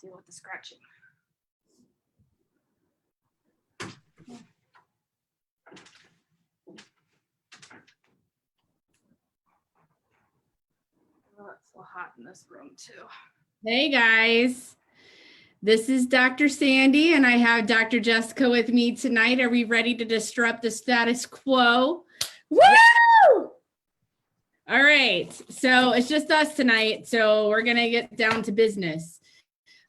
deal with the scratching. Oh, it's so hot in this room too. Hey guys, this is Dr. Sandy and I have Dr. Jessica with me tonight. Are we ready to disrupt the status quo? Woo! All right, so it's just us tonight, so we're gonna get down to business.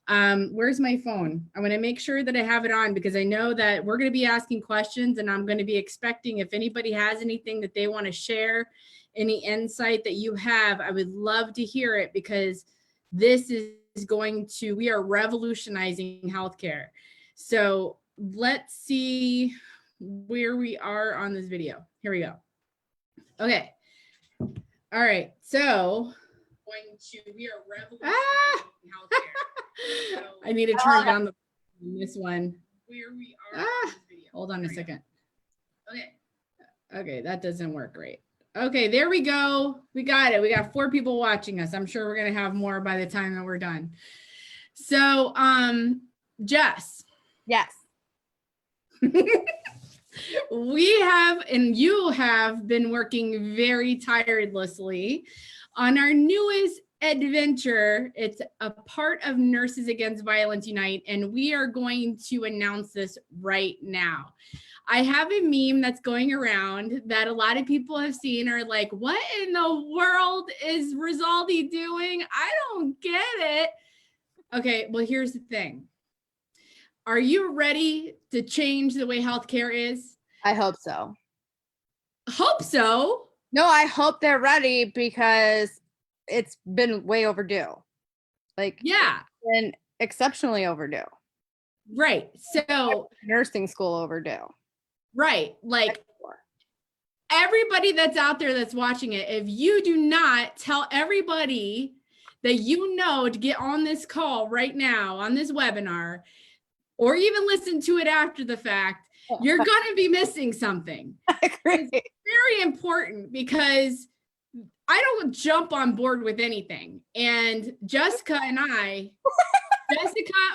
Where's my phone? I'm gonna make sure that I have it on because I know that we're gonna be asking questions and I'm gonna be expecting if anybody has anything that they want to share, any insight that you have, I would love to hear it because this is going to, we are revolutionizing healthcare. So let's see where we are on this video. Here we go. Okay. All right. So we are revolutionizing healthcare. So I need to turn down this one. Where we are on this video. Hold on a second. Okay. Okay. That doesn't work great. Okay, there we go. We got it. We got 4 people watching us. I'm sure we're going to have more by the time that we're done. So, Jess. Yes. We have, and you have been working very tirelessly on our newest adventure. It's a part of Nurses Against Violence Unite, and we are going to announce this right now. I have a meme that's going around that a lot of people have seen are like, what in the world is Rizaldi doing? I don't get it. Okay, well, here's the thing. Are you ready to change the way healthcare is? I hope so. Hope so. No, I hope they're ready because it's been way overdue. Like, yeah, it's been exceptionally overdue. Right. So nursing school overdue. Right. Like everybody that's out there that's watching it, if you do not tell everybody that you know to get on this call right now, on this webinar, or even listen to it after the fact, you're going to be missing something. It's very important because I don't jump on board with anything. And Jessica and I,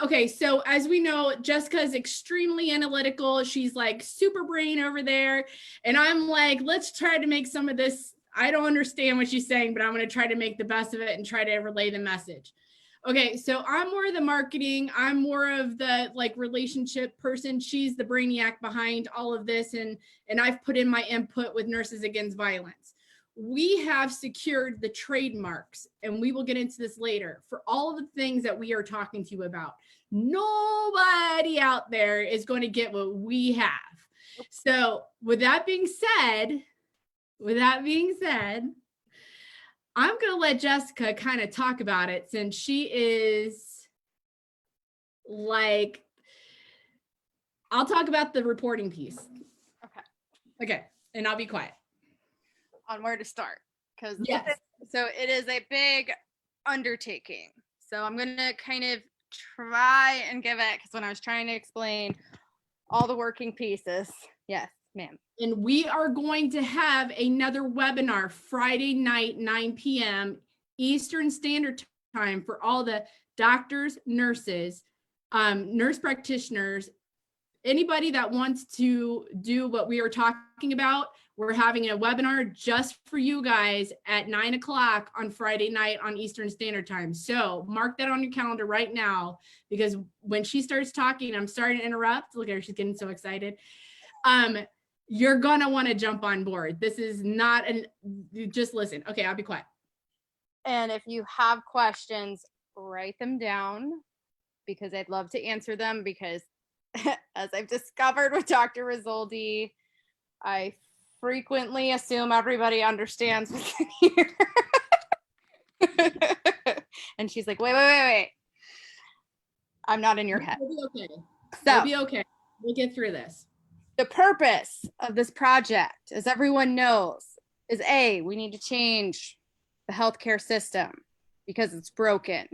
okay, so as we know, Jessica is extremely analytical. She's like super brain over there. And I'm like, let's try to make some of this. I don't understand what she's saying, but I'm going to try to make the best of it and try to relay the message. Okay, so I'm more of the marketing. I'm more of the like relationship person. She's the brainiac behind all of this. And I've put in my input with Nurses Against Violence. We have secured the trademarks, and we will get into this later, for all of the things that we are talking to you about. Nobody out there is going to get what we have. So with that being said, I'm going to let Jessica kind of talk about it since she is like, I'll talk about the reporting piece. Okay. And I'll be quiet. On where to start, because yes. So it is a big undertaking. So I'm going to kind of try and give it, because when I was trying to explain all the working pieces. Yes, ma'am. And we are going to have another webinar Friday night, 9 p.m. Eastern Standard Time for all the doctors, nurses, nurse practitioners, anybody that wants to do what we are talking about. We're having a webinar just for you guys at 9 o'clock on Friday night on Eastern Standard Time. So mark that on your calendar right now, because when she starts talking, I'm sorry to interrupt. Look at her, she's getting so excited. You're gonna want to jump on board. This is not just listen. Okay, I'll be quiet. And if you have questions, write them down, because I'd love to answer them, because as I've discovered with Dr. Rizaldi, I frequently assume everybody understands what's in here. And she's like, wait. I'm not in your head. We'll be okay. So, we'll be okay. We'll get through this. The purpose of this project, as everyone knows, is A, we need to change the healthcare system because it's broken.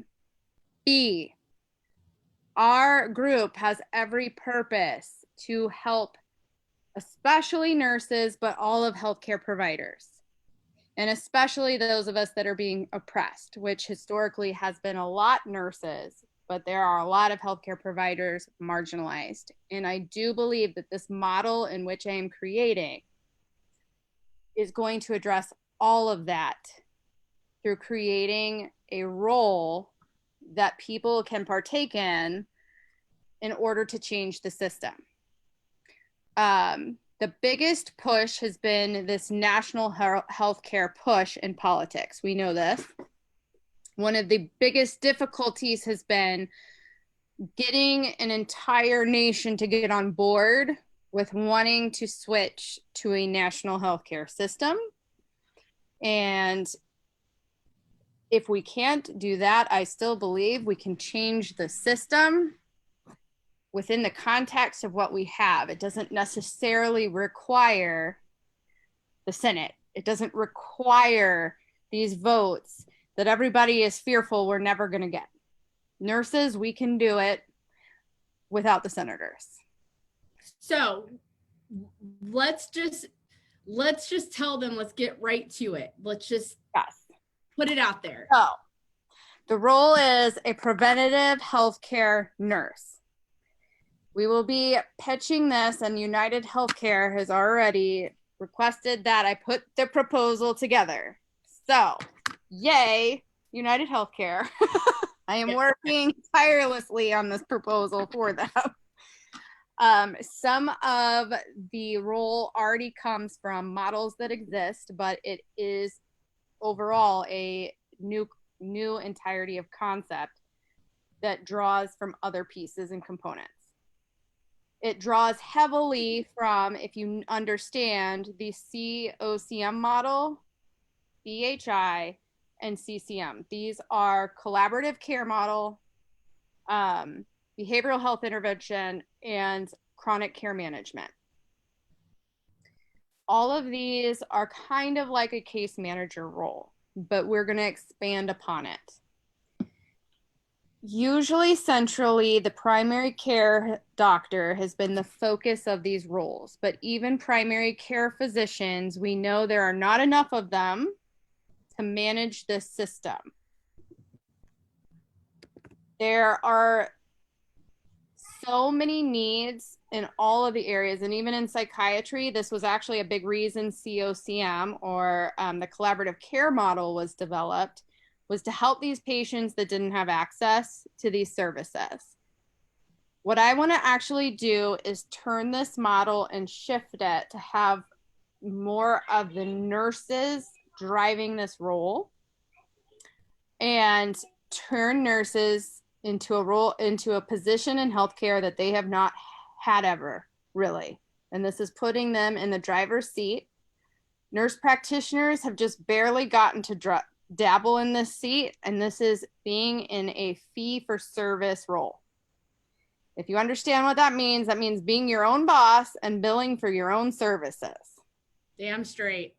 B, our group has every purpose to help, especially nurses, but all of healthcare providers, and especially those of us that are being oppressed, which historically has been a lot nurses, but there are a lot of healthcare providers marginalized. And I do believe that this model in which I am creating is going to address all of that through creating a role that people can partake in order to change the system. The biggest push has been this national healthcare push in politics. We know this. One of the biggest difficulties has been getting an entire nation to get on board with wanting to switch to a national healthcare system. And if we can't do that, I still believe we can change the system within the context of what we have. It doesn't necessarily require the Senate. It doesn't require these votes that everybody is fearful we're never going to get. Nurses, we can do it without the senators. So let's just tell them, let's get right to it. Let's just put it out there. So the role is a preventative healthcare nurse. We will be pitching this, and United Healthcare has already requested that I put the proposal together. So, yay, United Healthcare. I am working tirelessly on this proposal for them. Some of the role already comes from models that exist, but it is overall a new entirety of concept that draws from other pieces and components. It draws heavily from, if you understand, the COCM model, BHI, and CCM. These are collaborative care model, behavioral health intervention, and chronic care management. All of these are kind of like a case manager role, but we're going to expand upon it. Usually centrally, the primary care doctor has been the focus of these roles, but even primary care physicians, we know there are not enough of them to manage this system. There are so many needs in all of the areas, and even in psychiatry, this was actually a big reason COCM, or the collaborative care model, was developed, was to help these patients that didn't have access to these services. What I want to actually do is turn this model and shift it to have more of the nurses driving this role, and turn nurses into a position in healthcare that they have not had ever, really. And this is putting them in the driver's seat. Nurse practitioners have just barely gotten to dabble in this seat, and this is being in a fee-for-service role. If you understand what that means being your own boss and billing for your own services. Damn straight.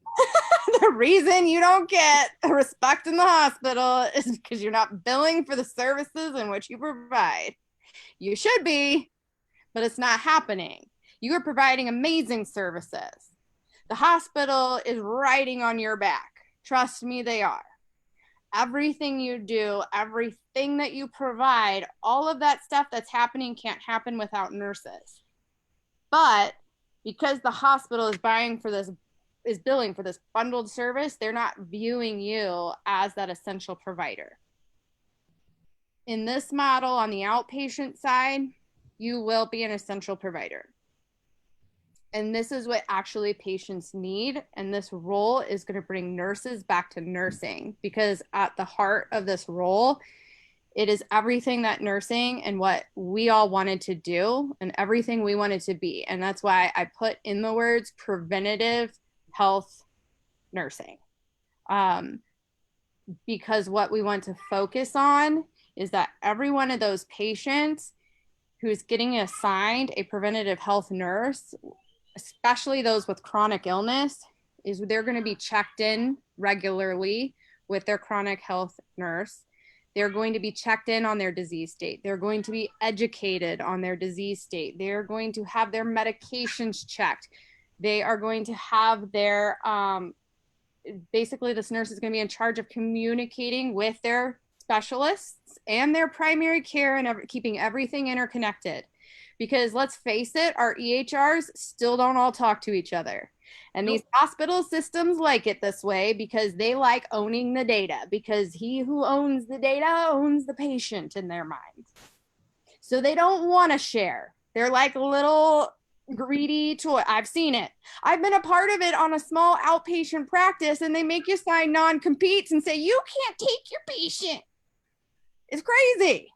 The reason you don't get respect in the hospital is because you're not billing for the services in which you provide. You should be, but it's not happening. You are providing amazing services. The hospital is riding on your back. Trust me, they are. Everything you do, everything that you provide, all of that stuff that's happening can't happen without nurses. But because the hospital is billing for this bundled service, they're not viewing you as that essential provider. In this model, on the outpatient side, you will be an essential provider. And this is what actually patients need. And this role is going to bring nurses back to nursing, because at the heart of this role, it is everything that nursing and what we all wanted to do and everything we wanted to be. And that's why I put in the words preventative health nursing. Because what we want to focus on is that every one of those patients who's getting assigned a preventative health nurse, especially those with chronic illness, is they're going to be checked in regularly with their chronic health nurse. They're going to be checked in on their disease state. They're going to be educated on their disease state. They're going to have their medications checked. They are going to have their, basically this nurse is going to be in charge of communicating with their specialists and their primary care and keeping everything interconnected. Because let's face it, our EHRs still don't all talk to each other. And these hospital systems like it this way because they like owning the data, because he who owns the data owns the patient in their mind. So they don't want to share. They're like little greedy toy. I've seen it. I've been a part of it on a small outpatient practice, and they make you sign non-competes and say, you can't take your patient. It's crazy.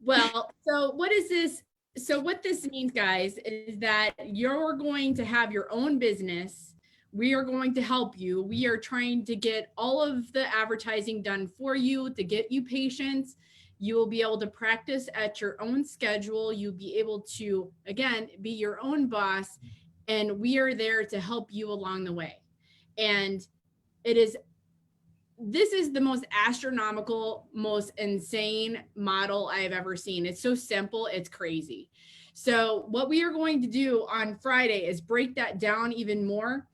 Well, so what is this? So what this means, guys, is that you're going to have your own business. We are going to help you. We are trying to get all of the advertising done for you to get you patients. You will be able to practice at your own schedule. You'll be able to, again, be your own boss. And we are there to help you along the way. And this is the most astronomical, most insane model I've ever seen. It's so simple, it's crazy. So what we are going to do on Friday is break that down even more.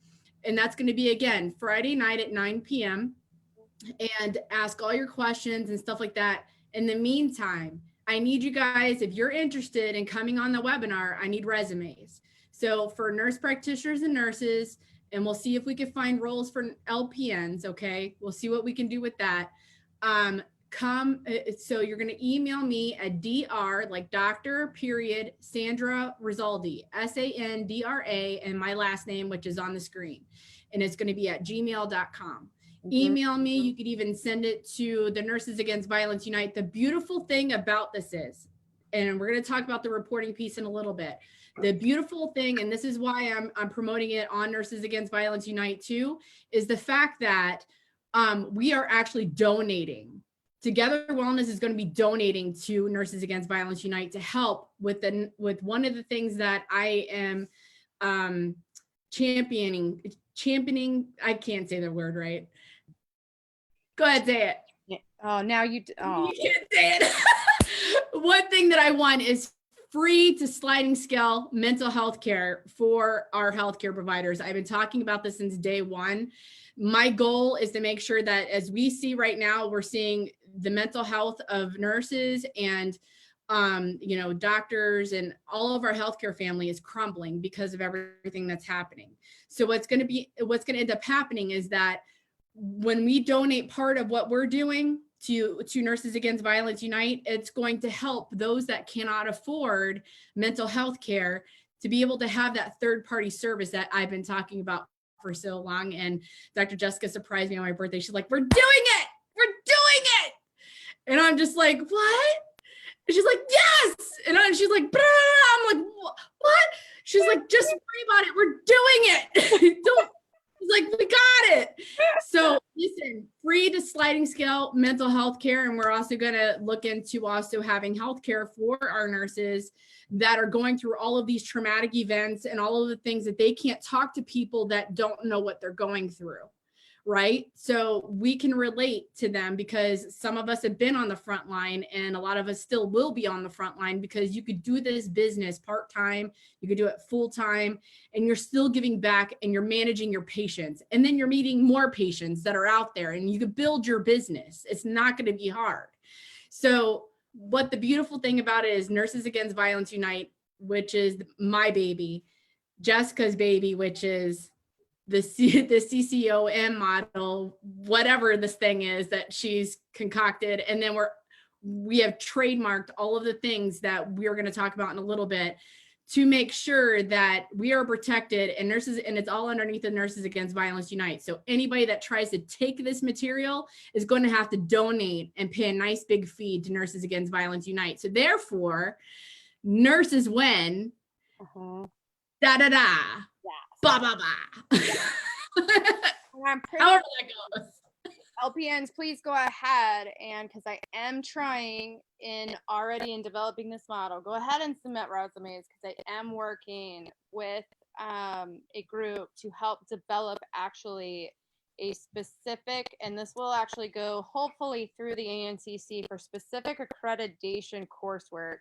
And that's going to be, again, Friday night at 9 p.m. and ask all your questions and stuff like that. In the meantime, I need you guys, if you're interested in coming on the webinar, I need resumes. So for nurse practitioners and nurses, and we'll see if we can find roles for LPNs, okay? We'll see what we can do with that. So you're gonna email me at dr, like doctor, period, Sandra Rizaldi, SANDRA, and my last name, which is on the screen. And it's gonna be at gmail.com. Email me. You could even send it to the Nurses Against Violence Unite. The beautiful thing about this is, and we're going to talk about the reporting piece in a little bit. The beautiful thing, and this is why I'm promoting it on Nurses Against Violence Unite too, is the fact that we are actually donating. Together Wellness is going to be donating to Nurses Against Violence Unite to help with one of the things that I am championing. I can't say the word right. Go ahead, say it. Yeah. Oh, now you can't say it. One thing that I want is free to sliding scale mental health care for our healthcare providers. I've been talking about this since day one. My goal is to make sure that, as we see right now, we're seeing the mental health of nurses and doctors and all of our healthcare family is crumbling because of everything that's happening. So what's going to end up happening is that when we donate part of what we're doing to Nurses Against Violence Unite, it's going to help those that cannot afford mental health care to be able to have that third-party service that I've been talking about for so long. And Dr. Jessica surprised me on my birthday. She's like, we're doing it! We're doing it! And I'm just like, what? And she's like, yes! And she's like, I'm like, what? She's like, just worry about it. We're doing it. He's like, we got it. So listen, free to sliding scale mental health care. And we're also going to look into also having health care for our nurses that are going through all of these traumatic events and all of the things that they can't talk to people that don't know what they're going through. Right? So we can relate to them because some of us have been on the front line and a lot of us still will be on the front line, because you could do this business part-time, you could do it full-time, and you're still giving back and you're managing your patients. And then you're meeting more patients that are out there and you could build your business. It's not going to be hard. So what the beautiful thing about it is Nurses Against Violence Unite, which is my baby, Jessica's baby, which is the CCOM model, whatever this thing is that she's concocted. And then we have trademarked all of the things that we're going to talk about in a little bit to make sure that we are protected, and it's all underneath the Nurses Against Violence Unite. So anybody that tries to take this material is going to have to donate and pay a nice big fee to Nurses Against Violence Unite. So therefore, nurses win. Da da da. Ba ba ba. However that goes. LPNs, please go ahead, and because I am trying already in developing this model, go ahead and submit resumes, because I am working with a group to help develop actually a specific, and this will actually go hopefully through the ANCC for specific accreditation coursework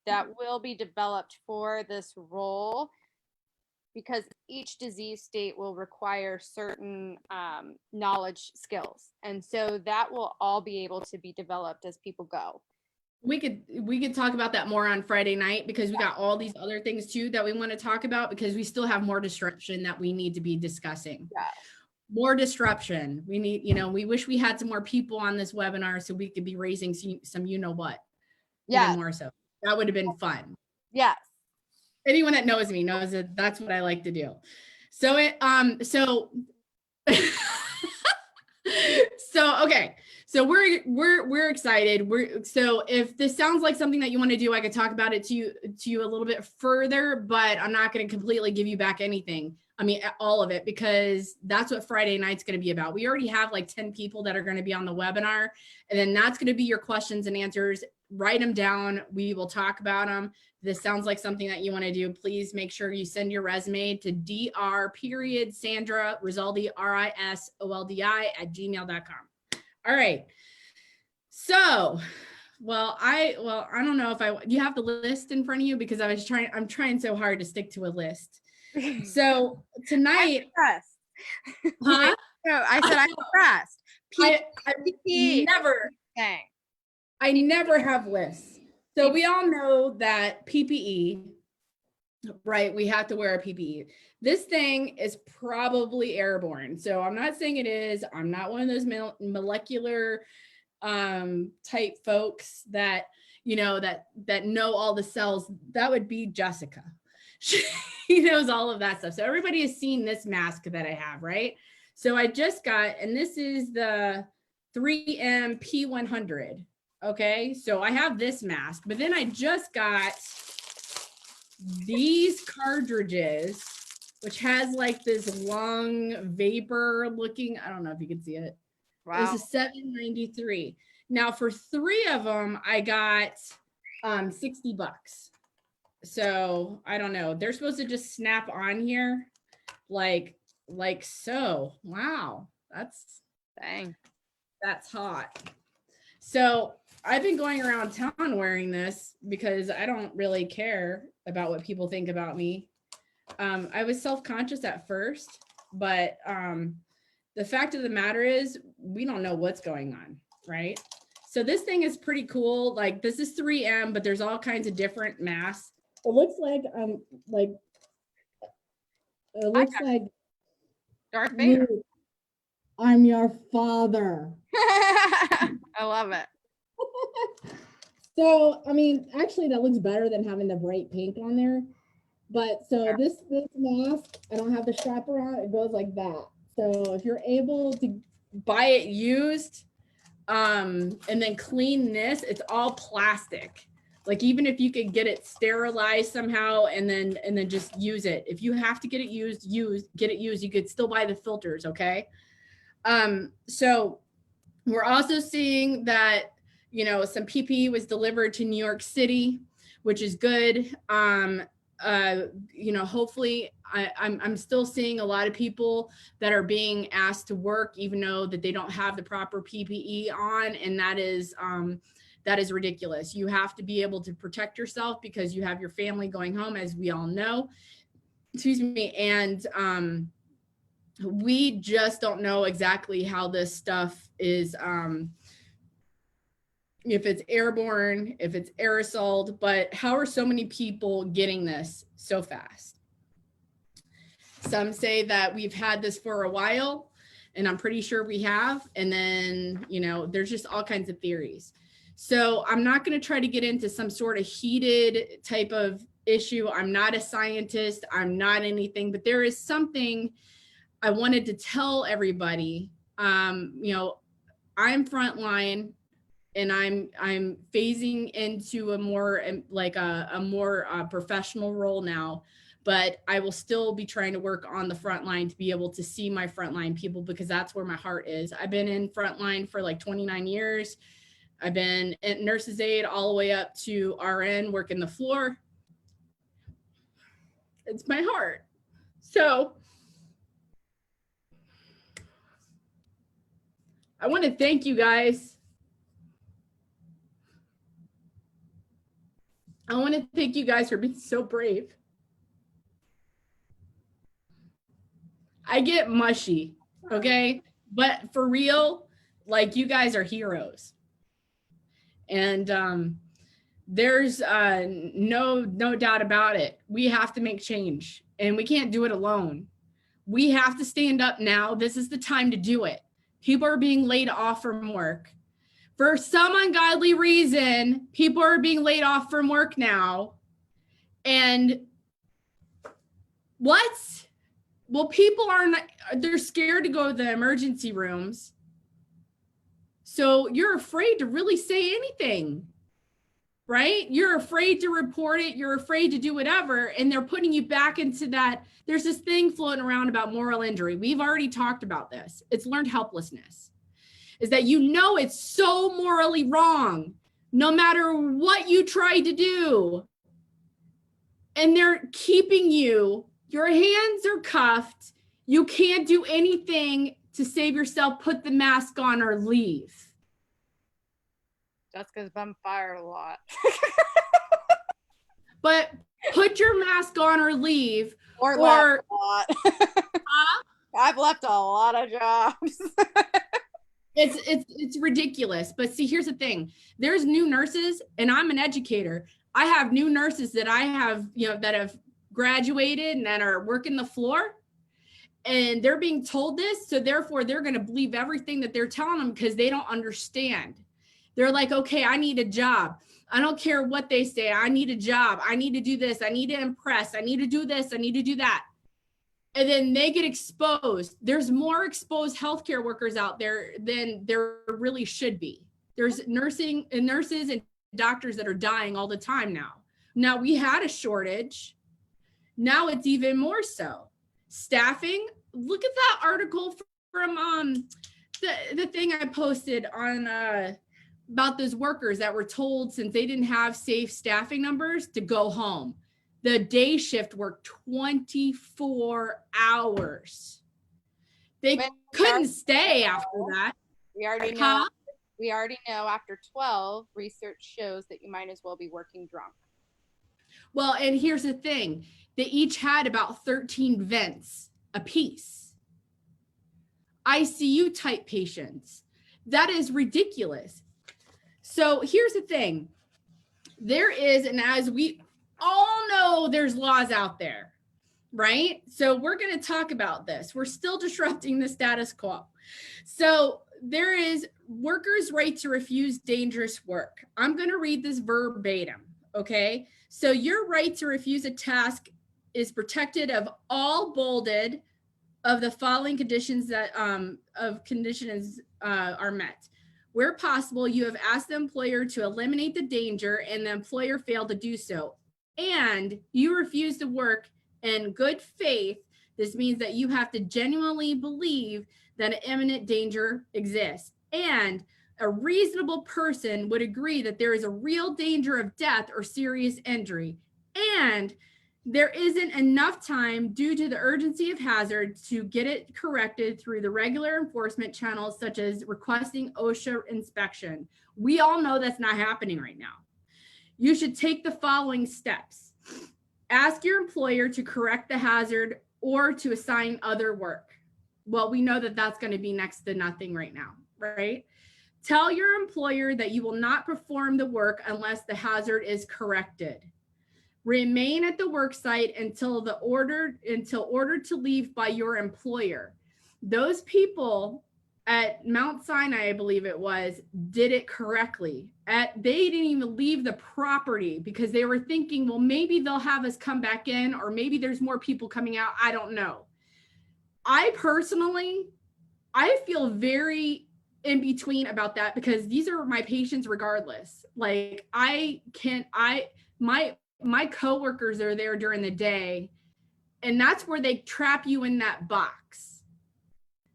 that will be developed for this role. Because each disease state will require certain knowledge skills. And so that will all be able to be developed as people go. We could talk about that more on Friday night, because we got all these other things too that we want to talk about, because we still have more disruption that we need to be discussing. Yeah. More disruption. We need, we wish we had some more people on this webinar so we could be raising some what. Yeah. More so. That would have been fun. Yes. Anyone that knows me knows that that's what I like to do. So okay. So we're excited. So if this sounds like something that you want to do, I could talk about it to you a little bit further, but I'm not going to completely give you back anything. I mean, all of it, because that's what Friday night's going to be about. We already have like 10 people that are going to be on the webinar, and then that's going to be your questions and answers. Write them down. We will talk about them. If this sounds like something that you want to do, please make sure you send your resume to Sandra Risoldi, RISOLDI@gmail.com. All right. So, I don't know if you have the list in front of you, because I'm trying so hard to stick to a list. So tonight, huh? No, I said I'm impressed. I never have lists. So we all know that PPE, right? We have to wear a PPE. This thing is probably airborne. So I'm not saying it is. I'm not one of those molecular type folks that, that know all the cells. That would be Jessica. She knows all of that stuff. So everybody has seen this mask that I have, right? So I just got, and this is the 3M P100. Okay, so I have this mask, but then I just got these cartridges, which has like this long vapor looking, I don't know if you can see it. Wow. This is $7.93. Now for 3 of them, I got $60. So I don't know. They're supposed to just snap on here like so. Wow, that's hot. So I've been going around town wearing this because I don't really care about what people think about me. I was self-conscious at first, but the fact of the matter is we don't know what's going on, right? So this thing is pretty cool. Like, this is 3M, but there's all kinds of different masks. It looks like Darth Vader. I'm your father. I love it. So, I mean, actually that looks better than having the bright pink on there. But so this mask, I don't have the strap around, it goes like that. So if you're able to buy it used, and then clean this, it's all plastic. Like, even if you could get it sterilized somehow and then just use it. If you have to get it used, get it used. You could still buy the filters, okay? So we're also seeing that, some PPE was delivered to New York City, which is good. Hopefully I'm still seeing a lot of people that are being asked to work, even though that they don't have the proper PPE on. And that is ridiculous. You have to be able to protect yourself because you have your family going home, as we all know. Excuse me. And we just don't know exactly how this stuff is, if it's airborne, if it's aerosoled, but how are so many people getting this so fast? Some say that we've had this for a while, and I'm pretty sure we have. And then, there's just all kinds of theories. So I'm not going to try to get into some sort of heated type of issue. I'm not a scientist. I'm not anything, but there is something I wanted to tell everybody. I'm frontline, and I'm phasing into a more professional role now, but I will still be trying to work on the front line to be able to see my frontline people, because that's where my heart is. I've been in frontline for like 29 years. I've been at nurse's aide all the way up to RN, working the floor. It's my heart. So I want to thank you guys. I want to thank you guys for being so brave. I get mushy, okay? But for real, like you guys are heroes. And there's no doubt about it. We have to make change and we can't do it alone. We have to stand up now. This is the time to do it. People are being laid off from work. For some ungodly reason, people are being laid off from work now. And what? Well, people they're scared to go to the emergency rooms. So you're afraid to really say anything, right? You're afraid to report it. You're afraid to do whatever. And they're putting you back into that. There's this thing floating around about moral injury. We've already talked about this. It's learned helplessness. Is that you know it's so morally wrong, no matter what you try to do. And they're keeping you, your hands are cuffed. You can't do anything to save yourself, put the mask on or leave. Jessica's been fired a lot. But put your mask on or leave. Or left a lot. I've left a lot of jobs. It's ridiculous. But see, here's the thing. There's new nurses, and I'm an educator. I have new nurses that I have, that have graduated and that are working the floor. And they're being told this. So therefore, they're going to believe everything that they're telling them because they don't understand. They're like, okay, I need a job. I don't care what they say. I need a job. I need to do this. I need to impress. I need to do this. I need to do that. And then they get exposed. There's more exposed healthcare workers out there than there really should be. There's nurses and doctors that are dying all the time now. Now we had a shortage. Now it's even more so. Staffing. Look at that article from the thing I posted on about those workers that were told since they didn't have safe staffing numbers to go home. The day shift worked 24 hours. They couldn't stay after that. We already know. We already know after 12, research shows that you might as well be working drunk. Well, and here's the thing. They each had about 13 vents apiece. ICU type patients. That is ridiculous. So here's the thing. There is, and as we all know, there's laws out there, right? So we're going to talk about this. We're still disrupting the status quo. So there is workers' right to refuse dangerous work. I'm going to read this verbatim, okay? So your right to refuse a task is protected of all bolded of the following conditions that are met. Where possible, you have asked the employer to eliminate the danger and the employer failed to do so. And you refuse to work in good faith. This means that you have to genuinely believe that an imminent danger exists. And a reasonable person would agree that there is a real danger of death or serious injury. And there isn't enough time due to the urgency of hazard to get it corrected through the regular enforcement channels, such as requesting OSHA inspection. We all know that's not happening right now. You should take the following steps. Ask your employer to correct the hazard or to assign other work. Well, we know that that's going to be next to nothing right now, right? Tell your employer that you will not perform the work unless the hazard is corrected. Remain at the work site until ordered to leave by your employer. Those people at Mount Sinai, I believe it was, did it correctly. They didn't even leave the property because they were thinking, well, maybe they'll have us come back in, or maybe there's more people coming out. I don't know. I feel very in between about that because these are my patients regardless. Like my coworkers are there during the day, and that's where they trap you in that box.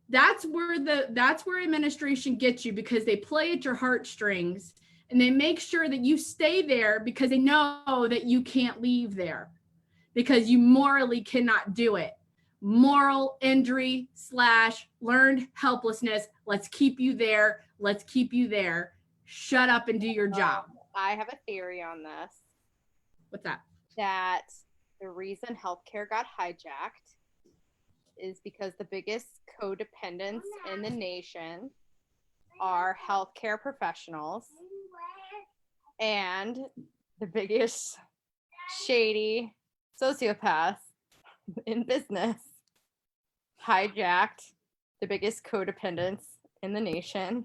That's where administration gets you because they play at your heartstrings and they make sure that you stay there because they know that you can't leave there because you morally cannot do it. Moral injury / learned helplessness. Let's keep you there. Let's keep you there. Shut up and do your job. I have a theory on this. What's that? That the reason healthcare got hijacked is because the biggest codependents in the nation are healthcare professionals, and the biggest shady sociopaths in business hijacked the biggest codependents in the nation,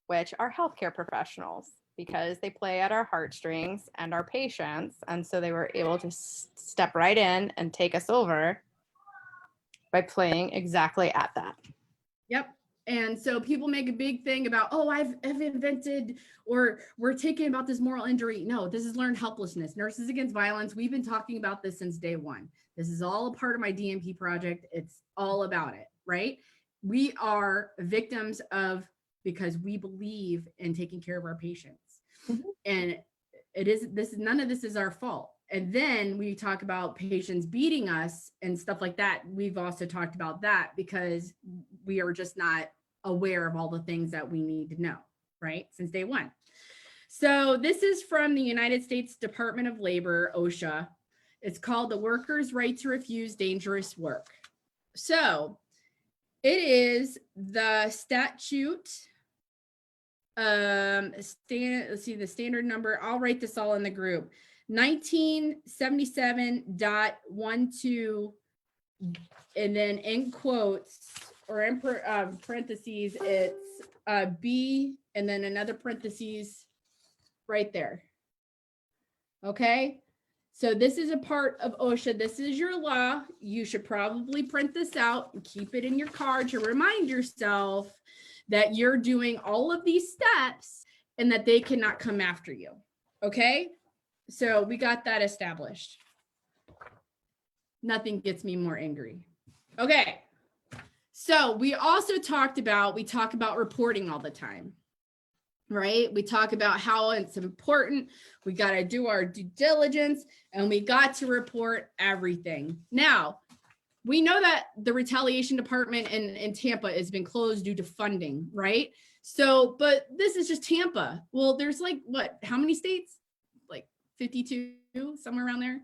which are healthcare professionals, because they play at our heartstrings and our patients. And so they were able to step right in and take us over by playing exactly at that. Yep. And so people make a big thing about, oh, I've invented, or we're taking about this moral injury. No, this is learned helplessness. Nurses Against Violence. We've been talking about this since day one. This is all a part of my DNP project. It's all about it, right? We are victims of, because we believe in taking care of our patients. Mm-hmm. And none of this is our fault. And then we talk about patients beating us and stuff like that. We've also talked about that because we are just not aware of all the things that we need to know, right? Since day one. So this is from the United States Department of Labor, OSHA. It's called the Workers' Right to Refuse Dangerous Work. So it is the statute. Let's see the standard number. I'll write this all in the group. 1977.12, and then in quotes or in parentheses, it's B, and then another parentheses right there. Okay, so this is a part of OSHA. This is your law. You should probably print this out and keep it in your car to remind yourself that you're doing all of these steps and that they cannot come after you. Okay, so we got that established. Nothing gets me more angry. Okay, so we also talk about reporting all the time, right? We talk about how it's important. We got to do our due diligence, and we got to report everything. Now, we know that the retaliation department in Tampa has been closed due to funding, right? So, but this is just Tampa. Well, there's like, what, how many states? Like 52, somewhere around there.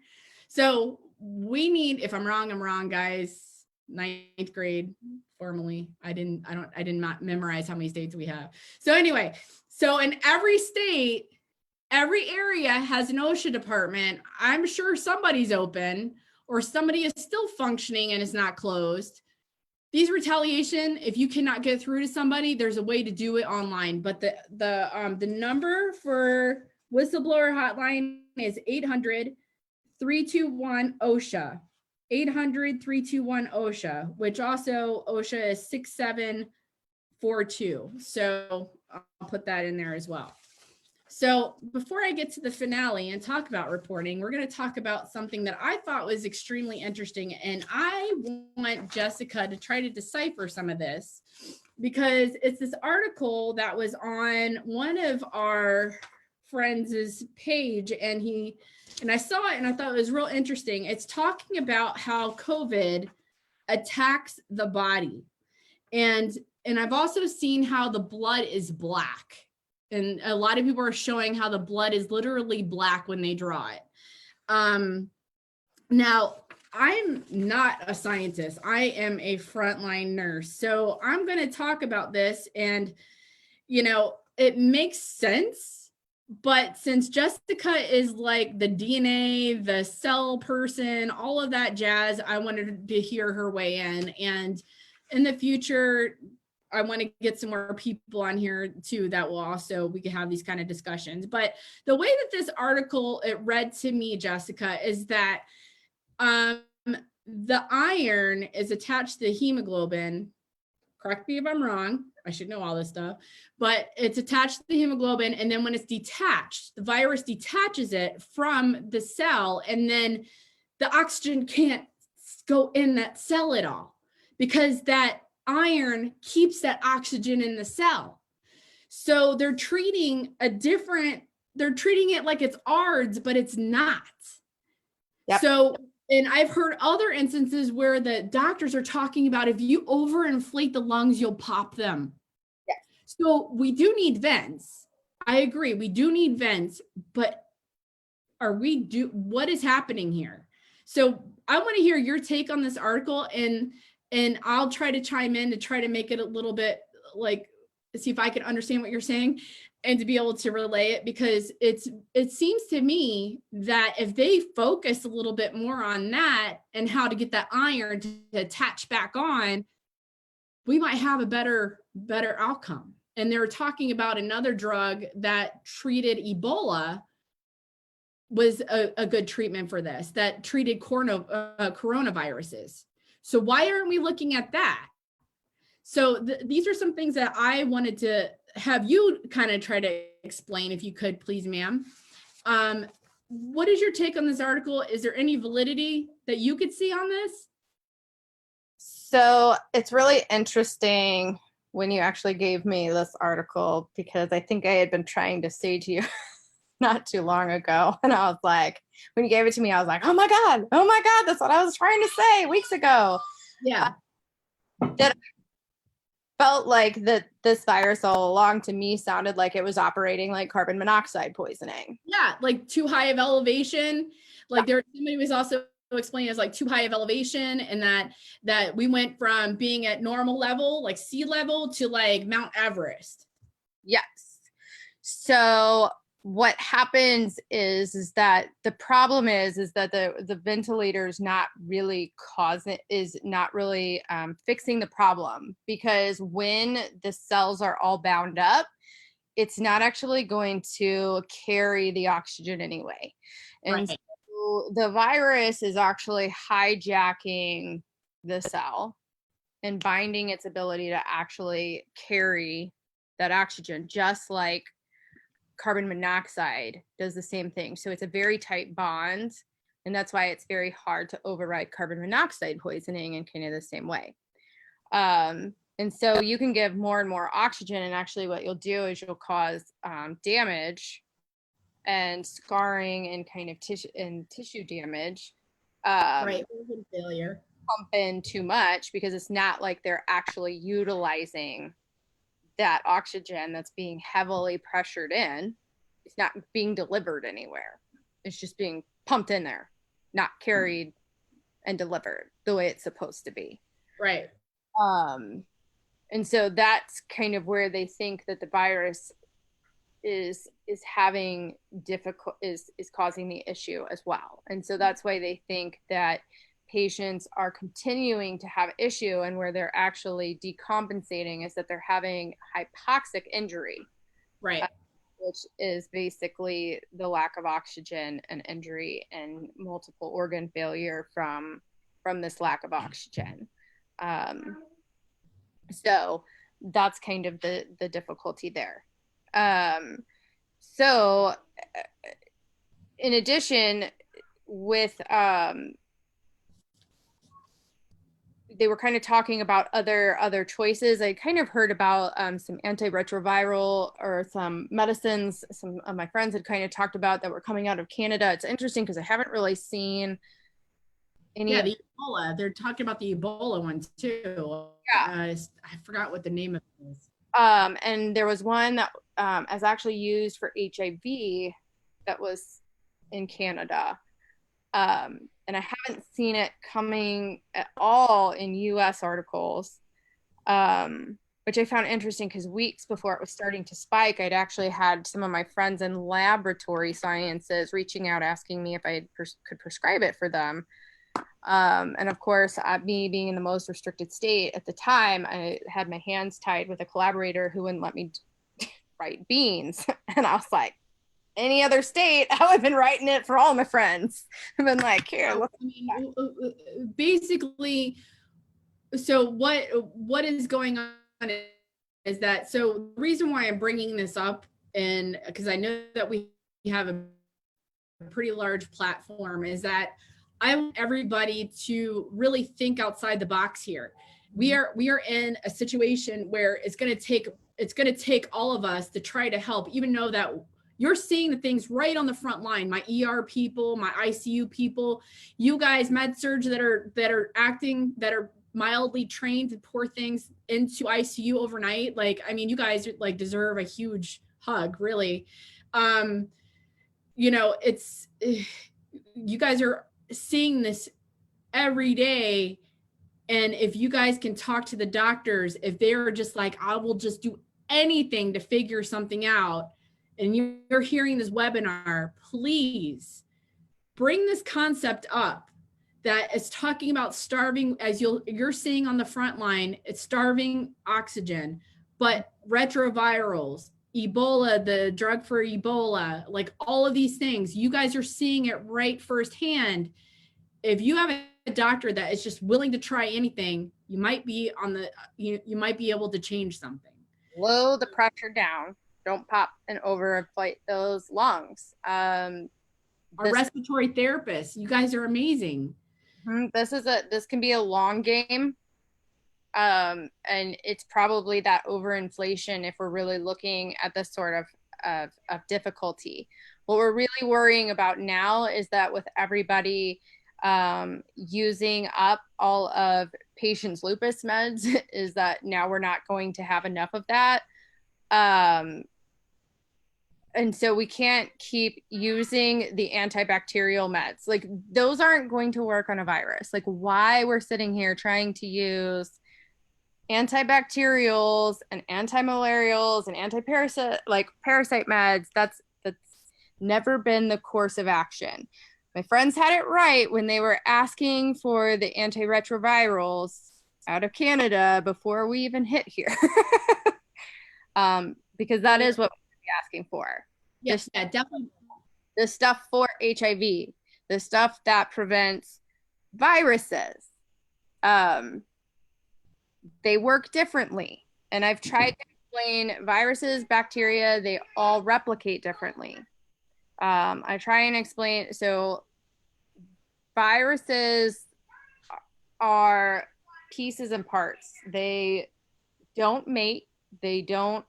So we need, if I'm wrong, guys. 9th grade, formally. I did not memorize how many states we have. So anyway, so in every state, every area has an OSHA department. I'm sure somebody's open, or somebody is still functioning and is not closed. These retaliation, if you cannot get through to somebody, there's a way to do it online. But the number for whistleblower hotline is 800-321-OSHA. 800-321-OSHA, which also OSHA is 6742. So I'll put that in there as well. So before I get to the finale and talk about reporting, we're going to talk about something that I thought was extremely interesting. And I want Jessica to try to decipher some of this, because it's this article that was on one of our friends' page, and I saw it and I thought it was real interesting. It's talking about how COVID attacks the body. And I've also seen how the blood is black. And a lot of people are showing how the blood is literally black when they draw it. Now, I'm not a scientist. I am a frontline nurse. So I'm going to talk about this, and, it makes sense. But since Jessica is like the DNA, the cell person, all of that jazz, I wanted to hear her weigh in. And in the future, I want to get some more people on here too that will also, we can have these kind of discussions. But the way that this article, it read to me, Jessica, is that the iron is attached to the hemoglobin. Correct me if I'm wrong. I should know all this stuff, but it's attached to the hemoglobin. And then when it's detached, the virus detaches it from the cell, and then the oxygen can't go in that cell at all, because that iron keeps that oxygen in the cell. So they're treating it like it's ARDS, but it's not. Yep. So, and I've heard other instances where the doctors are talking about, if you overinflate the lungs, you'll pop them. Yes. So we do need vents. I agree. We do need vents, but what is happening here? So I want to hear your take on this article, and I'll try to chime in to try to make it a little bit like, see if I can understand what you're saying and to be able to relay it, because it seems to me that if they focus a little bit more on that and how to get that iron to attach back on, we might have a better outcome. And they were talking about another drug that treated Ebola, was a good treatment for this, that treated coronaviruses. So why aren't we looking at that? So these are some things that I wanted to have you kind of try to explain, if you could, please, ma'am. What is your take on this article? Is there any validity that you could see on this? So it's really interesting when you actually gave me this article, because I think I had been trying to say to you not too long ago. And I was like, when you gave it to me, I was like, oh my God, that's what I was trying to say weeks ago. Yeah. That felt like that this virus all along to me sounded like it was operating like carbon monoxide poisoning. Yeah, like too high of elevation. Like somebody was also explaining as like too high of elevation, and that we went from being at normal level, like sea level, to like Mount Everest. Yes. So what happens is that the problem is that the ventilator is not really fixing the problem, because when the cells are all bound up, it's not actually going to carry the oxygen anyway. And right. So the virus is actually hijacking the cell and binding its ability to actually carry that oxygen, just like carbon monoxide does the same thing. So it's a very tight bond, and that's why it's very hard to override carbon monoxide poisoning in kind of the same way. And so you can give more and more oxygen, and actually what you'll do is you'll cause damage and scarring and kind of tissue damage. Right, organ failure. Pump in too much, because it's not like they're actually utilizing that oxygen that's being heavily pressured in. It's not being delivered anywhere. It's just being pumped in there, not carried and delivered the way it's supposed to be. Right. And so that's kind of where they think that the virus is having is causing the issue as well. And so that's why they think that patients are continuing to have issue, and where they're actually decompensating is that they're having hypoxic injury, right, which is basically the lack of oxygen and injury and multiple organ failure from this lack of oxygen. So that's kind of the difficulty there. So in addition, with they were kind of talking about other choices. I kind of heard about some antiretroviral or some medicines some of my friends had kind of talked about that were coming out of Canada. It's interesting because I haven't really seen any. Yeah, the Ebola. They're talking about the Ebola one too. Yeah. I forgot what the name of it is. And there was one that is actually used for HIV that was in Canada. And I haven't seen it coming at all in US articles, which I found interesting because weeks before it was starting to spike, I'd actually had some of my friends in laboratory sciences reaching out asking me if I could prescribe it for them. And of course, me being in the most restricted state at the time, I had my hands tied with a collaborator who wouldn't let me write beans. And I was like, any other state, I would have been writing it for all my friends. I've been like, here, look. I mean, basically, so what is going on is that, so the reason why I'm bringing this up, and because I know that we have a pretty large platform, is that I want everybody to really think outside the box here. We are in a situation where it's going to take all of us to try to help, even though that you're seeing the things right on the front line. My ER people, my ICU people, you guys, med surge that are acting, that are mildly trained to pour things into ICU overnight. Like, I mean, you guys like deserve a huge hug, really. You know, it's, you guys are seeing this every day. And if you guys can talk to the doctors, if they're just like, I will just do anything to figure something out, and you're hearing this webinar, please bring this concept up that is talking about starving, as you're seeing on the front line, it's starving oxygen, but retrovirals, Ebola, the drug for Ebola, like all of these things, you guys are seeing it right firsthand. If you have a doctor that is just willing to try anything, you might be on the, you might be able to change something. Slow the pressure down. Don't pop and overinflate those lungs. Our respiratory therapists, you guys are amazing. This can be a long game. And it's probably that overinflation if we're really looking at this sort of difficulty. What we're really worrying about now is that with everybody using up all of patients' lupus meds, is that now we're not going to have enough of that. And so we can't keep using the antibacterial meds. Like those aren't going to work on a virus. Like why we're sitting here trying to use antibacterials and antimalarials and antiparasite like parasite meds, that's never been the course of action. My friends had it right when they were asking for the antiretrovirals out of Canada before we even hit here. Because that is what we're asking for. Yes, yeah, definitely. The stuff for HIV, the stuff that prevents viruses. They work differently. And I've tried to explain viruses, bacteria, they all replicate differently. I try and explain, so viruses are pieces and parts. They don't mate, they don't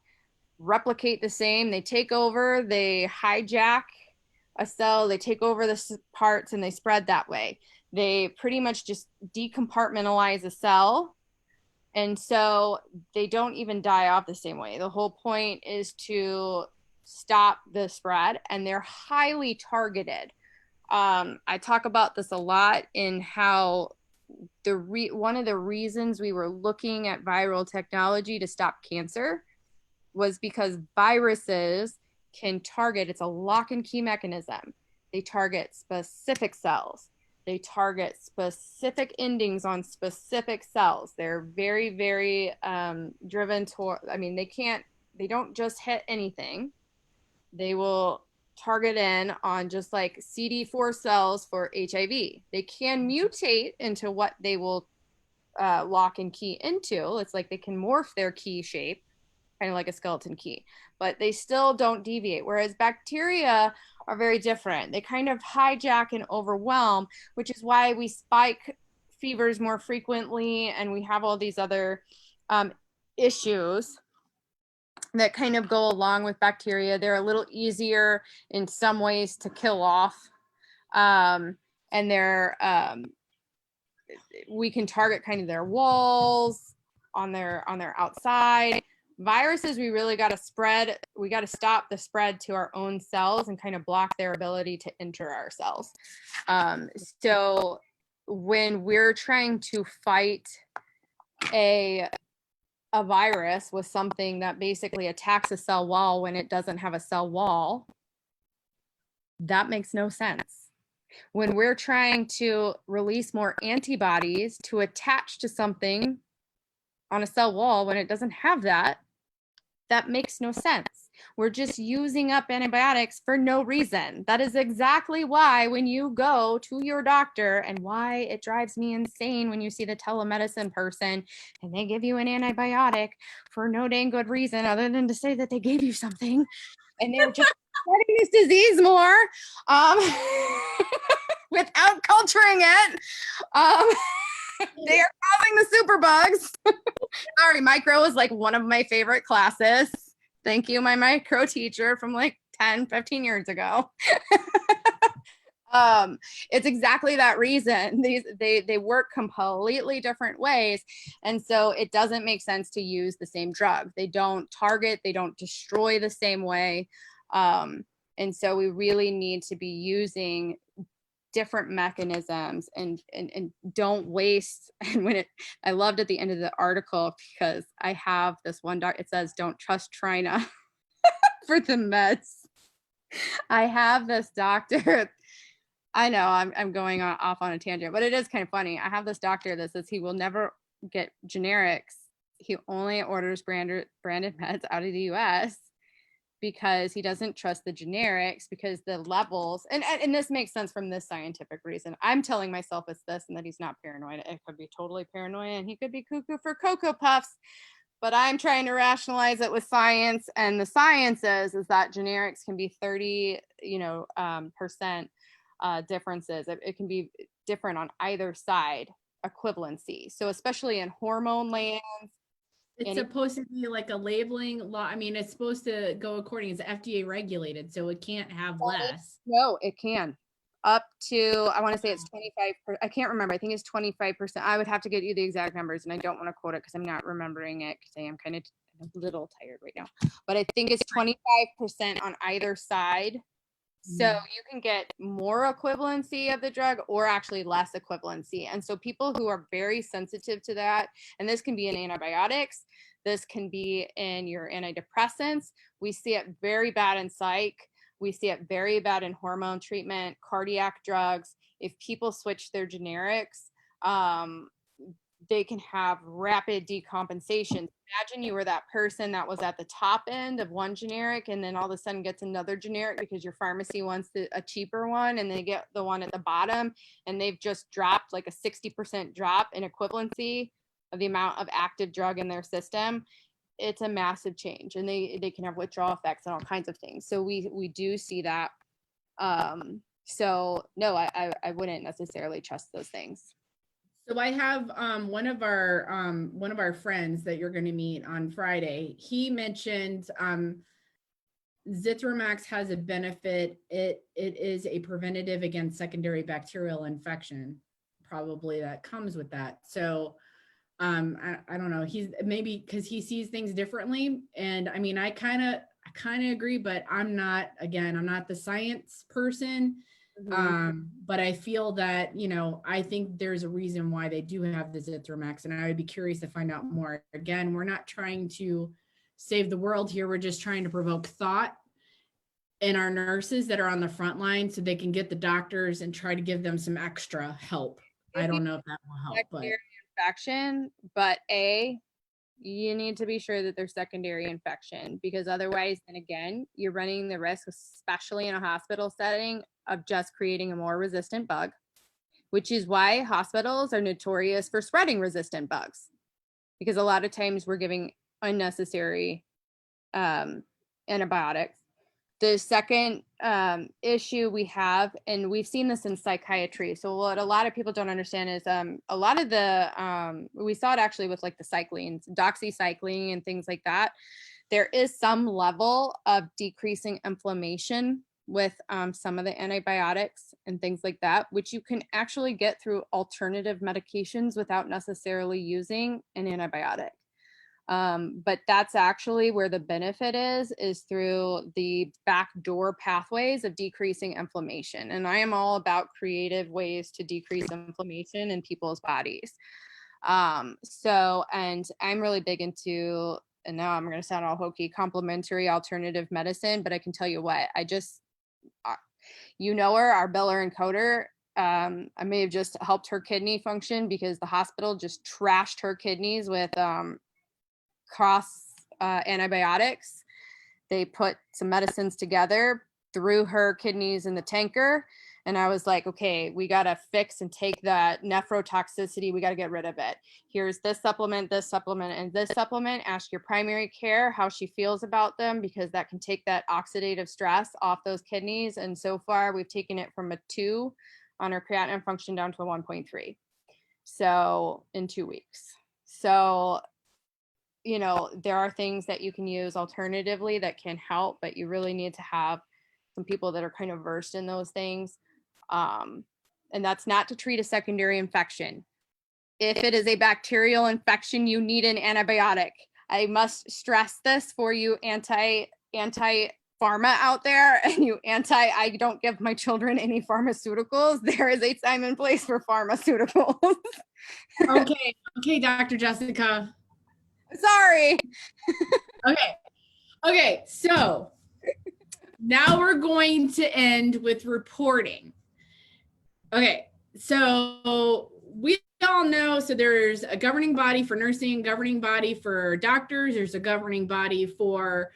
replicate the same. They take over, they hijack a cell, they take over the parts and they spread that way. They pretty much just decompartmentalize a cell. And so they don't even die off the same way. The whole point is to stop the spread, and they're highly targeted. I talk about this a lot in how one of the reasons we were looking at viral technology to stop cancer was because viruses can target, it's a lock and key mechanism. They target specific cells. They target specific endings on specific cells. They're very, very driven toward, I mean, they don't just hit anything. They will target in on just like CD4 cells for HIV. They can mutate into what they will lock and key into. It's like they can morph their key shape, kind of like a skeleton key, but they still don't deviate. Whereas bacteria are very different. They kind of hijack and overwhelm, which is why we spike fevers more frequently and we have all these other issues that kind of go along with bacteria. They're a little easier in some ways to kill off. And we can target kind of their walls on their outside. Viruses, we really got to stop the spread to our own cells and kind of block their ability to enter our cells. So when we're trying to fight a virus with something that basically attacks a cell wall when it doesn't have a cell wall, that makes no sense. When we're trying to release more antibodies to attach to something on a cell wall when it doesn't have that, that makes no sense. We're just using up antibiotics for no reason. That is exactly why when you go to your doctor, and why it drives me insane when you see the telemedicine person and they give you an antibiotic for no dang good reason other than to say that they gave you something, and they're just spreading this disease more without culturing it. They are causing the superbugs. Sorry, micro is like one of my favorite classes. Thank you, my micro teacher from like 10, 15 years ago. It's exactly that reason. They work completely different ways. And so it doesn't make sense to use the same drug. They don't target, they don't destroy the same way. And so we really need to be using different mechanisms, and don't waste. And I loved at the end of the article, because I have this one it says, don't trust Trina for the meds. I have this doctor. I know I'm going off on a tangent, but it is kind of funny. I have this doctor that says he will never get generics. He only orders branded meds out of the US, because he doesn't trust the generics, because the levels, and this makes sense from this scientific reason. I'm telling myself it's this, and that he's not paranoid. It could be totally paranoid, and he could be cuckoo for Cocoa Puffs, but I'm trying to rationalize it with science. And the science is that generics can be 30 percent differences. It can be different on either side equivalency. So especially in hormone lands, it's supposed to be like a labeling law. I mean, it's supposed to go according, it's FDA regulated, so it can't have less. No, it can. Up to, I want to say it's 25%. I can't remember. I think it's 25%. I would have to get you the exact numbers, and I don't want to quote it because I'm not remembering it, because I am kind of a little tired right now. But I think it's 25% on either side. So you can get more equivalency of the drug, or actually less equivalency. And so people who are very sensitive to that, and this can be in antibiotics, this can be in your antidepressants. We see it very bad in psych. We see it very bad in hormone treatment, cardiac drugs. If people switch their generics, they can have rapid decompensation. Imagine you were that person that was at the top end of one generic, and then all of a sudden gets another generic because your pharmacy wants a cheaper one, and they get the one at the bottom, and they've just dropped like a 60% drop in equivalency of the amount of active drug in their system. It's a massive change, and they can have withdrawal effects and all kinds of things. So we do see that. So no, I wouldn't necessarily trust those things. So I have one of our friends that you're going to meet on Friday. He mentioned Zithromax has a benefit. It is a preventative against secondary bacterial infection, probably, that comes with that. So I don't know. He's maybe because he sees things differently, and I mean, I kind of agree, but I'm not the science person. But I feel that, I think there's a reason why they do have the Zithromax, and I would be curious to find out more. Again, we're not trying to save the world here. We're just trying to provoke thought in our nurses that are on the front line, so they can get the doctors and try to give them some extra help. I don't know if that will help, but infection, but you need to be sure that there's secondary infection, because otherwise, then again, you're running the risk, especially in a hospital setting, of just creating a more resistant bug, which is why hospitals are notorious for spreading resistant bugs, because a lot of times we're giving unnecessary antibiotics. The second issue we have, and we've seen this in psychiatry, so what a lot of people don't understand is a lot of the, we saw it actually with like the cyclines, doxycycline and things like that. There is some level of decreasing inflammation with some of the antibiotics and things like that, which you can actually get through alternative medications without necessarily using an antibiotic. But that's actually where the benefit is through the backdoor pathways of decreasing inflammation. And I am all about creative ways to decrease inflammation in people's bodies. And I'm really big into, and now I'm going to sound all hokey, complementary alternative medicine, but I can tell you what, her, our biller and coder, I may have just helped her kidney function, because the hospital just trashed her kidneys with cross antibiotics. They put some medicines together, threw her kidneys in the tanker, and I was like, okay, we got to fix and take that nephrotoxicity. We got to get rid of it. Here's this supplement, and this supplement. Ask your primary care how she feels about them, because that can take that oxidative stress off those kidneys. And so far, we've taken it from a 2 on her creatinine function down to a 1.3. So in 2 weeks. So, there are things that you can use alternatively that can help, but you really need to have some people that are kind of versed in those things. And that's not to treat a secondary infection. If it is a bacterial infection, you need an antibiotic. I must stress this for you pharma out there and you I don't give my children any pharmaceuticals, there is a time and place for pharmaceuticals. Okay, Dr. Jessica. Sorry. Okay, so now we're going to end with reporting. Okay, so we all know, so there's a governing body for nursing, governing body for doctors, there's a governing body for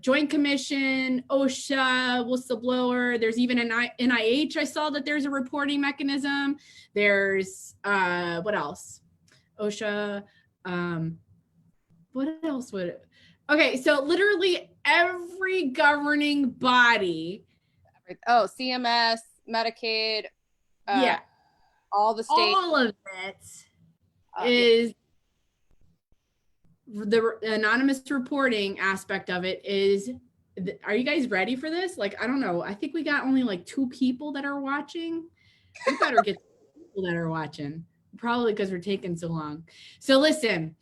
Joint Commission, OSHA, whistleblower, there's even an NIH. I saw that there's a reporting mechanism. There's what else? OSHA, what else would it? Okay, so literally every governing body. Oh, CMS, Medicaid. Yeah. All the states. All of it is the anonymous reporting aspect of it is. Are you guys ready for this? Like, I don't know. I think we got only like 2 people that are watching. We better get people that are watching. Probably because we're taking so long. So listen.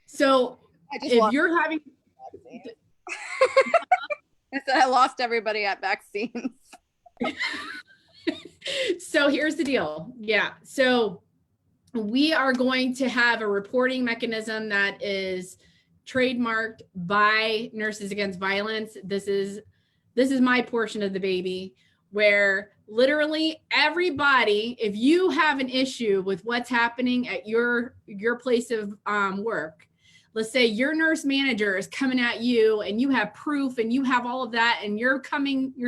So if you're having, I said I lost everybody at vaccines. So here's the deal. Yeah. So we are going to have a reporting mechanism that is trademarked by Nurses Against Violence. This is my portion of the baby, where literally everybody, if you have an issue with what's happening at your place of work, let's say your nurse manager is coming at you and you have proof and you have all of that, and you're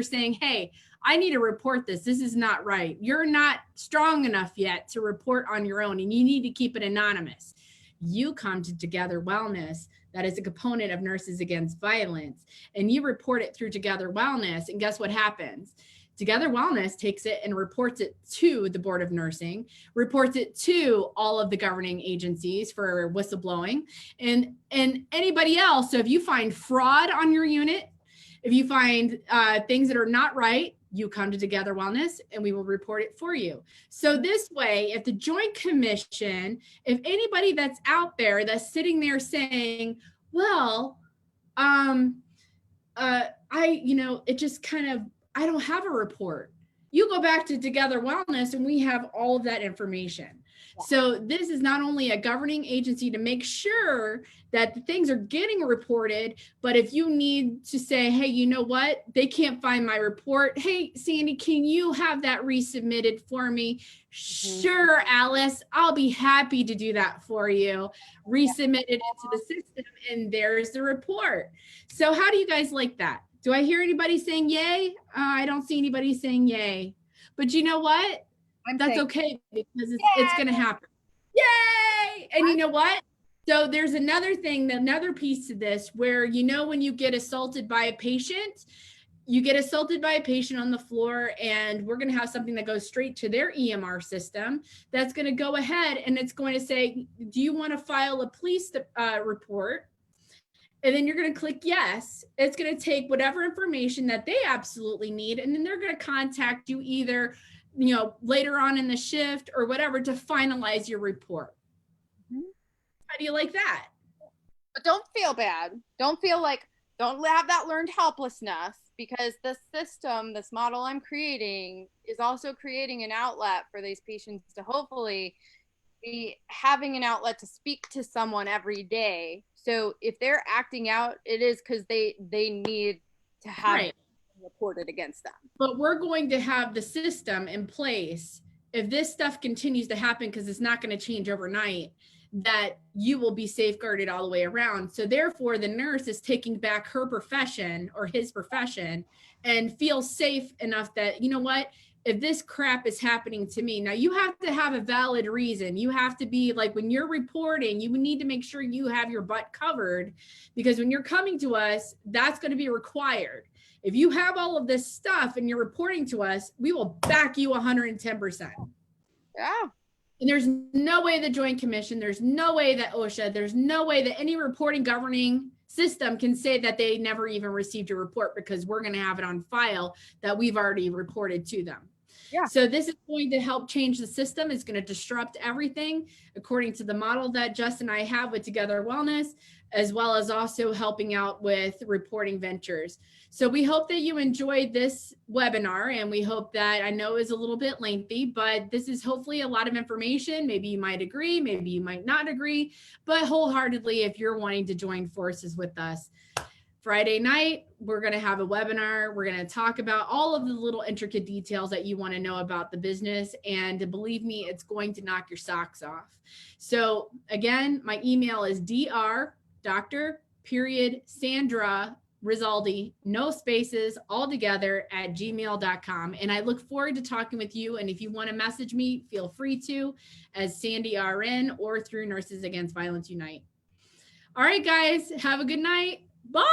saying, hey, I need to report this. This is not right. You're not strong enough yet to report on your own, and you need to keep it anonymous. You come to Together Wellness, that is a component of Nurses Against Violence, and you report it through Together Wellness, and guess what happens? Together Wellness takes it and reports it to the Board of Nursing, reports it to all of the governing agencies for whistleblowing, and anybody else. So if you find fraud on your unit, if you find things that are not right, you come to Together Wellness and we will report it for you. So this way, if the Joint Commission, if anybody that's out there that's sitting there saying, well, it just kind of, I don't have a report. You go back to Together Wellness and we have all of that information. Yeah. So this is not only a governing agency to make sure that the things are getting reported, but if you need to say, hey, you know what? They can't find my report. Hey, Sandy, can you have that resubmitted for me? Mm-hmm. Sure, Alice, I'll be happy to do that for you. Resubmit it into the system and there's the report. So how do you guys like that? Do I hear anybody saying yay? I don't see anybody saying yay. But you know what? That's okay, because it's going to happen. Yay! And you know what? So there's another thing, another piece to this where, when you get assaulted by a patient, you get assaulted by a patient on the floor, and we're going to have something that goes straight to their EMR system that's going to go ahead and it's going to say, do you want to file a police report? And then you're going to click yes. It's going to take whatever information that they absolutely need. And then they're going to contact you either, later on in the shift or whatever to finalize your report. Mm-hmm. How do you like that? But don't feel bad. Don't have that learned helplessness, because the system, this model I'm creating, is also creating an outlet for these patients to hopefully be having an outlet to speak to someone every day. So if they're acting out, it is because they need to have it reported against them. But we're going to have the system in place if this stuff continues to happen, because it's not going to change overnight, that you will be safeguarded all the way around. So therefore, the nurse is taking back her profession or his profession and feels safe enough that, you know what? If this crap is happening to me, now you have to have a valid reason. You have to be like, when you're reporting, you need to make sure you have your butt covered, because when you're coming to us, that's going to be required. If you have all of this stuff and you're reporting to us, we will back you 110%. Yeah. And there's no way the Joint Commission, there's no way that OSHA, there's no way that any reporting governing system can say that they never even received a report, because we're going to have it on file that we've already reported to them. Yeah. So this is going to help change the system. It's going to disrupt everything according to the model that Justin and I have with Together Wellness, as well as also helping out with reporting ventures. So we hope that you enjoyed this webinar, and we hope that, I know is a little bit lengthy, but this is hopefully a lot of information. Maybe you might agree, maybe you might not agree, but wholeheartedly, if you're wanting to join forces with us. Friday night, we're going to have a webinar. We're going to talk about all of the little intricate details that you want to know about the business. And believe me, it's going to knock your socks off. So again, my email is Dr. Rizaldi, no spaces, all together @gmail.com. And I look forward to talking with you. And if you want to message me, feel free to, as Sandy RN, or through Nurses Against Violence Unite. All right, guys, have a good night. Bye.